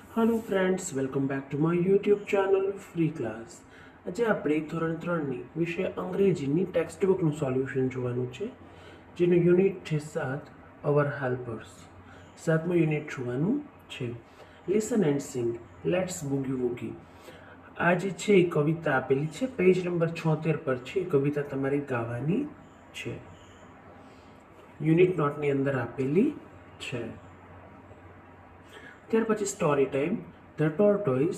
Hello friends, welcome back to my YouTube channel free class. આજે આપણે ધોરણ 3ની વિષય અંગ્રેજીની ટેક્સ્ટ બુકનું સોલ્યુશન જોવાનું છે, જેનું યુનિટ છે 7 અવર હેલ્પર્સ. 7મું યુનિટ જોવાનું છે. Listen and sing, let's boogie woogie. આ જે છે એ કવિતા આપેલી છે, પેજ નંબર 76 પર છે. એ કવિતા તમારે ગાવાની છે, યુનિટ નોટની અંદર આપેલી છે. ત્યાર પછી story time, the tortoise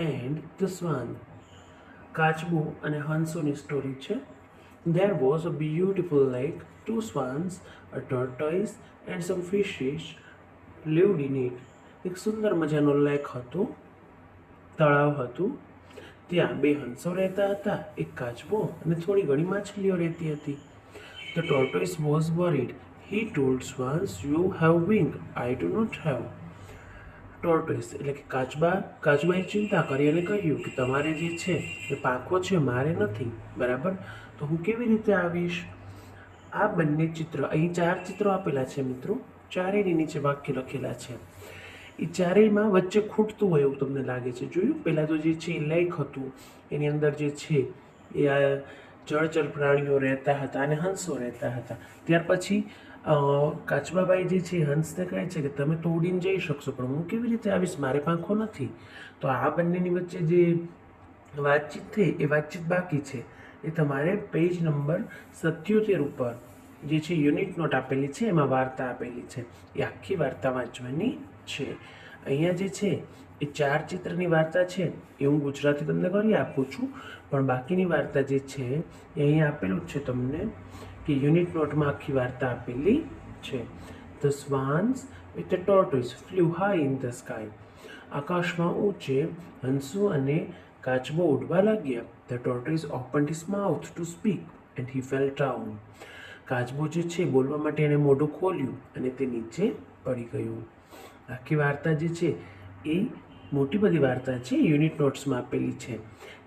and the swan. કાચબો અને હંસોની સ્ટોરી છે. There was a beautiful lake, two swans, a tortoise and some fishes lived in it. એક સુંદર મજાનો લેક હતો, તળાવ હતું. ત્યાં બે હંસો રહેતા હતા, એક કાચબો અને થોડી ઘણી માછલીઓ રહેતી હતી. The tortoise was worried. He told swans, "You have wing, I do not have." Tortoise એટલે કે કાચબાએ ચિંતા કરી અને કહ્યું કે તમારે જે છે એ પાંખો છે, મારે નથી, બરાબર, તો હું કેવી રીતે આવીશ? આ બંને ચિત્ર, અહીં 4 ચિત્રો આપેલા છે મિત્રો, ચારેયની નીચે વાક્ય લખેલા છે. એ ચારેયમાં વચ્ચે ખૂટતું હોય એવું તમને લાગે છે. જોયું, પહેલાં તો જે છે એ લેક હતું, એની અંદર જે છે એ આ જળચર પ્રાણીઓ રહેતા હતા અને હંસો રહેતા હતા. ત્યાર પછી કાચબાબાઈ જે છે હંસને કહે છે કે તમે તો ઉડીને જઈ શકશો, પણ હું કેવી રીતે આવીશ, મારે પાંખો નથી. તો આ બંનેની વચ્ચે જે વાતચીત થઈ એ વાતચીત બાકી છે. એ તમારે પેજ નંબર 77 ઉપર જે છે યુનિટ નોટ આપેલી છે, એમાં વાર્તા આપેલી છે. એ આખી વાર્તા વાંચવાની છે. અહીંયા જે છે એ 4 ચિત્રની વાર્તા છે, એ હું ગુજરાતી તમને કરી આપું છું, પણ બાકીની વાર્તા જે છે એ અહીંયા આપેલું જ છે તમને, કે યુનિટ નોટમાં આખી વાર્તા આપેલી છે. The swans with the tortoise flew high in the sky. આકાશમાં ઊંચે હંસો અને કાચબો ઉડવા લાગ્યા. The tortoise opened his mouth to speak and he fell down. કાચબો જે છે બોલવા માટે એને મોઢું ખોલ્યું અને તે નીચે પડી ગયું. આખી વાર્તા જે છે એ મોટી બધી વાર્તા છે, યુનિટ નોટ્સમાં આપેલી છે,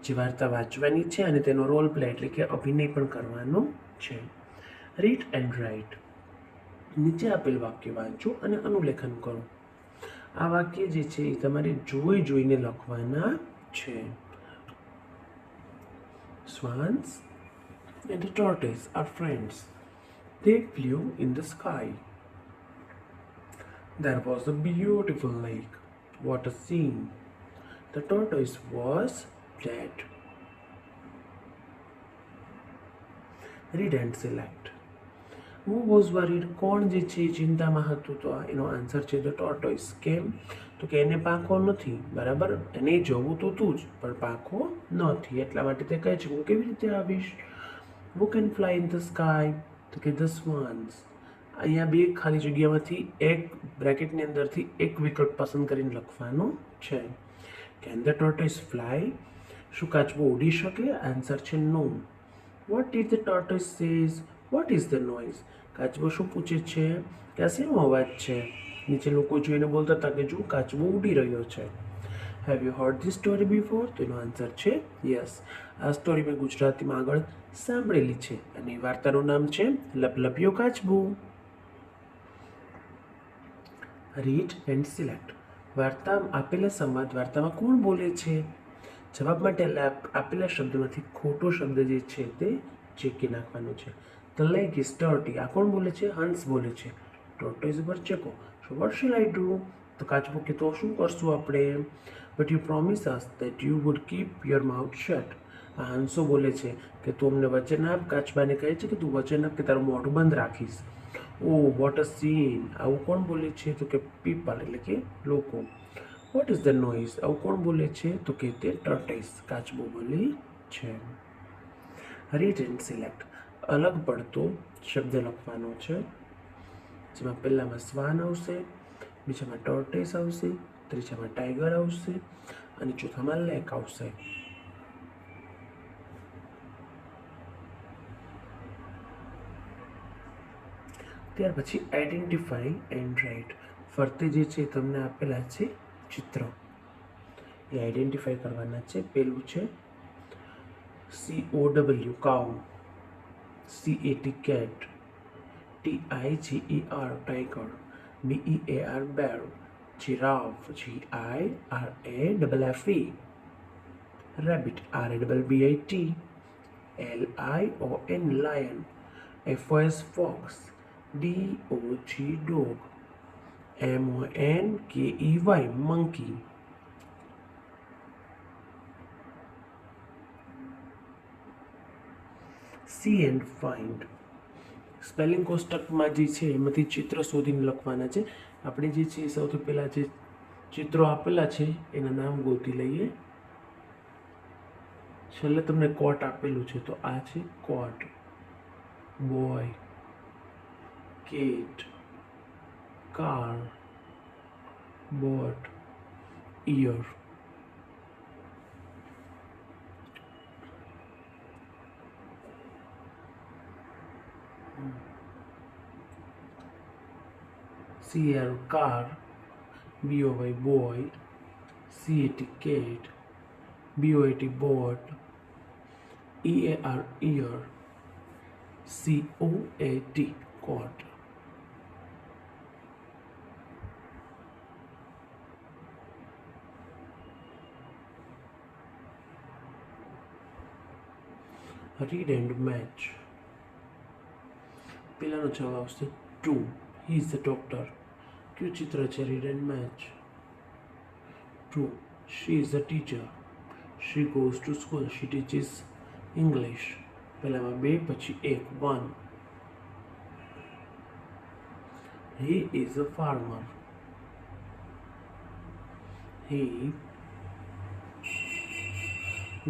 જે વાર્તા વાંચવાની છે અને તેનો રોલ પ્લે એટલે કે અભિનય પણ કરવાનો છે. Read and write. નીચે આપેલ વાક્ય વાંચો અને અનુલેખન કરો. આ વાક્ય જે છે એ તમારે જોઈને લખવાના છે. Swans and the tortoise are friends. They flew in the sky. There was a beautiful lake. What a scene! The tortoise was dead. Read and select. Who was worried? કોણ જે છે ચિંતામાં હતું? તો એનો આન્સર છે ધ ટોર્ટોઇસ. કેમ? તો કે એને પાંખો નથી, બરાબર, એને જવું તો તું જ, પણ પાંખો નથી, એટલા માટે તે કહે છે હું કેવી રીતે આવીશ? Who can fly in the sky? તો કે ધ સ્વાન્સ. અહીંયા બે ખાલી જગ્યામાંથી એક બ્રેકેટની અંદરથી એક વિકલ્પ પસંદ કરીને લખવાનો છે. Can the tortoise fly? શું કાચબો ઉડી શકે? આન્સર છે no. What did the tortoise says? What is the noise? કાચબો શું પૂછે છે કે આ શેનો અવાજ છે? નીચે લોકો જોઈને બોલતા હતા કે જો કાચબો ઉડી રહ્યો છે. Have you hard this story before? તો એનો આન્સર છે યસ. આ સ્ટોરી મેં ગુજરાતીમાં આગળ સાંભળેલી છે અને વાર્તાનું નામ છે લપલપિયો કાચબો. Read and select. વાર્તા આપેલા સંવાદ વાર્તામાં કોણ બોલે છે? જવાબ માટે આપેલા શબ્દમાંથી ખોટો શબ્દ જે છે તે ચેકી નાખવાનો છે. The lake is dirty. આ કોણ બોલે છે? હંસ બોલે છે. ટોર્ટોઇઝ ઉપર ચેકો. So what shall I do? તો કાચબો કે તો શું કરશું આપણે? But you promise us that you would keep your mouth shut. આ હંસો બોલે છે કે તું અમને વચન આપ. કાચબાને કહે છે કે તું વચન આપ કે તારું મોઢું બંધ રાખીશ. ઓ વોટ અ સીન. આવું કોણ બોલે છે? તો કે પીપલ એટલે કે લોકો. Vote is the noise? આવું કોણ બોલે છે? તો કે તે ટોર્ટોઇસ કાચબો બોલે છે. Read and select. અલગ પડતો શબ્દ લખવાનો છે, જેમાં પહેલામાં સ્વાન આવશે, બીજામાં ટોર્ટોઇસ આવશે, ત્રીજામાં ટાઈગર આવશે અને ચોથામાં લેક આવશે. ત્યાર પછી આઈડેન્ટિફાઈ એન્ડ રાઇટ. ફરતે જે છે તમને આપેલા છે ચિત્ર, એ આઈડેન્ટિફાઈ કરવાના છે. પેલું છે COW cow, CAT cat, TIGER tiger, BEAR bear, giraffe, GIRAFFE, rabbit, RABBIT, LION, lion, FOS, fox, DOG, dog, MONKEY, monkey. C and find. Spelling કોષ્ટકમાં જે છે એમાંથી ચિત્ર શોધીને લખવાના છે. આપણે જે છે સૌથી પહેલાં જે ચિત્રો આપેલા છે એના નામ ગોતી લઈએ. છેલ્લે તમને કોટ આપેલું છે તો આ છે coat, boy, cat, car, boat, ear. CR, car, BOY, boy, CAT, cat, BOAT, boat, EAR, ear, COAT, cot. Read and match. પહેલાનો જવાબ આવશે 2. He is the doctor. કયું ચિત્ર છે? Read and match. 2. She is a teacher. She goes to school. She teaches English. પહેલામાં 2 પછી 1, 1. He is a farmer. He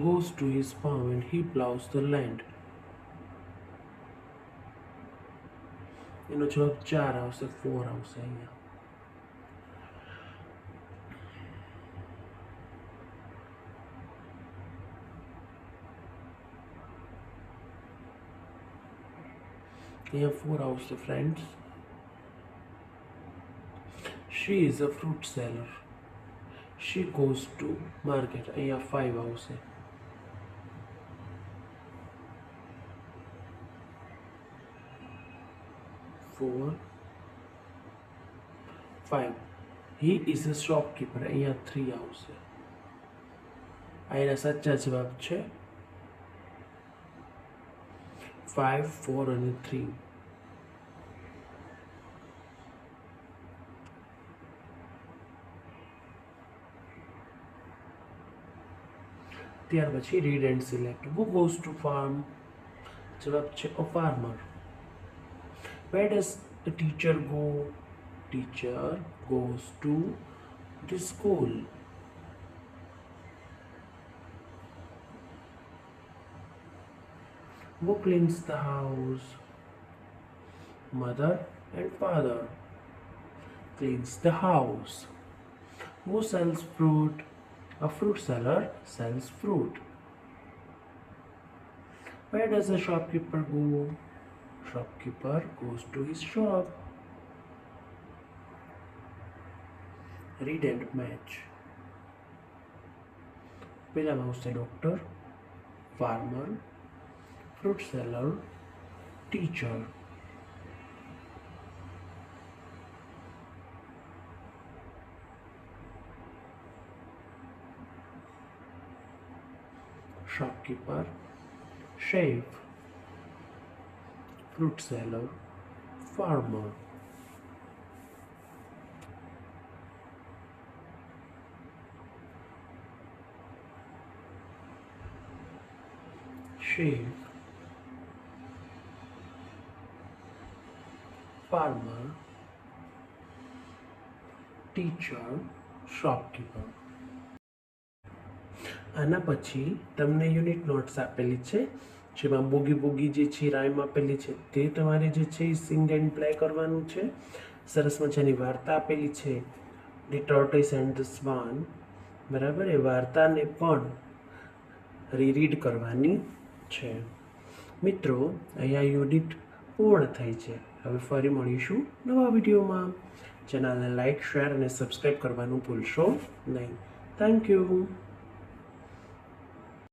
goes to his farm and he plows the land. એનો જવાબ 4 આવશે, 4 આવશે અહીંયા. અહીંયા 4 આવશે friends. She is a fruit seller. She goes to market. અહીંયા 5 આવશે. Four, 5. He is a shopkeeper. અહીંયા 3 આવશે. આ એના સાચા જવાબ છે. 5, 4 અને 3. ત્યાર પછી read and select. Who goes to farm? જવાબ છે a farmer. Where does the teacher go? Teacher goes to the school. Who cleans the house? Mother and father cleans the house. Who sells fruit? A fruit seller sells fruit. Where does the shopkeeper go? Shopkeeper goes to his shop. Read and match. પહેલામાં આવશે doctor, farmer, fruit seller, teacher. Shopkeeper, chef, fruit seller, farmer. Chef, farmer, teacher, shopkeeper. આના પછી તમને unit notes આપેલી છે, જેમાં બોગી બોગી જે છે રાઇમ આપેલી છે તે તમારે જે છે એ સિંગ એન્ડ પ્લે કરવાનું છે. સરસ મજાની વાર્તા આપેલી છે, ધી ટોર્ટોઇસ એન્ડ ધ સ્વાન. બરાબર, એ વાર્તાને પણ રીરીડ કરવાની છે. મિત્રો, અહીંયા યુનિટ પૂર્ણ થઈ છે. હવે ફરી મળીશું નવા વિડીયોમાં. ચેનલને લાઇક, શેર અને સબસ્ક્રાઈબ કરવાનું ભૂલશો નહીં. Thank you.